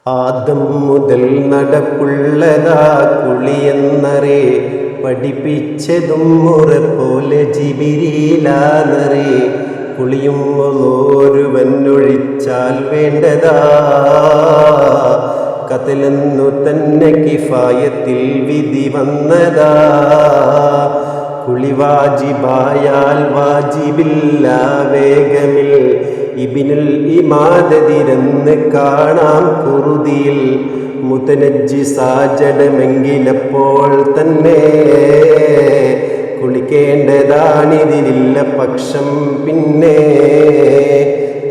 ആദം മുതൽ നടപ്പുള്ളതാ കുളിയെന്നറേ, പഠിപ്പിച്ചതും മുറ പോലെ ജിബിരീലാന്നറേ. കുളിയും ഒരുവനൊഴിച്ചാൽ വേണ്ടതാ, കതലെന്നു തന്നെ കിഫായത്തിൽ വിധി വന്നതാ. കുളി വാജിബായാൽ വാജിബില്ല വേഗമിൽ, ഇബ്നുൽ ഇമാദതിരെന്ന് കാണാം കുറുതിയിൽ. മുതനജ്ജിസാജടമെങ്കിലപ്പോൾ തന്നെ കുളിക്കേണ്ടതാണിതിലില്ല പക്ഷം പിന്നെ.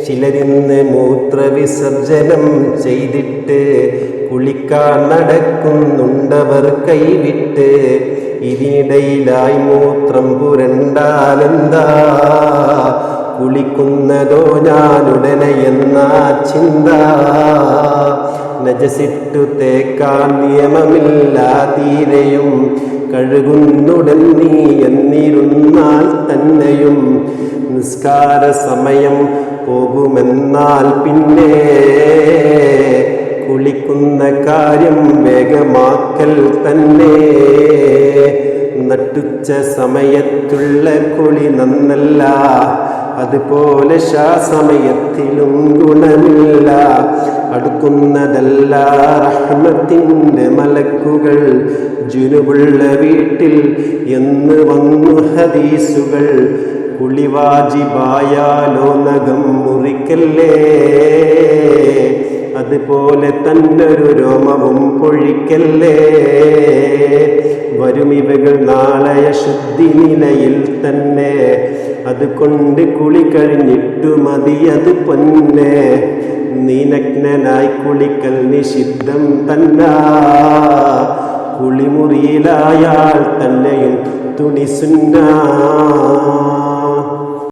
ചിലരിന്ന് മൂത്രവിസർജനം ചെയ്തിട്ട് കുളിക്കാൻ നടക്കുന്നുണ്ടവർ കൈവിട്ട്. ഇതിനിടയിലായി മൂത്രം പുരണ്ടാലെന്താ, കുളിക്കുന്നതോ ഞാനുടനെ എന്നാ ചിന്ത. നജസിട്ടു തേക്കാൻ നിയമമില്ല തീരെയും, കഴുകുന്നുടൻ നീ എന്നിരുന്നാൽ തന്നെയും. നിസ്കാര സമയം പോകുമെന്നാൽ പിന്നെ കുളിക്കുന്ന കാര്യം വേഗമാക്കൽ തന്നെ. നട്ടുച്ച സമയത്തുള്ള കുളി നന്നല്ല, അതുപോലെ സമയത്തിലും ഗുണമില്ല. അടുക്കുന്നതല്ല റഹ്മത്തിൻ്റെ മലക്കുകൾ, ജുനുബുള്ള വീട്ടിൽ എന്ന് വന്നു ഹദീസുകൾ. കുളി വാജിബായാലോ നഖം മുറിക്കല്ലേ, അതുപോലെ തന്നൊരു രോമവും പൊഴിക്കല്ലേ. വരുമിവകൾ നാളെയ ശുദ്ധി നിലയിൽ തന്നെ, അതുകൊണ്ട് കുളി കഴിഞ്ഞിട്ടു മതി അത് പൊന്നെ. നീനഗ്നനായി കുളിക്കൽ നിഷിദ്ധം തന്നാ, കുളിമുറിയിലായാൽ തന്നെയും തുണി സുന്നാ.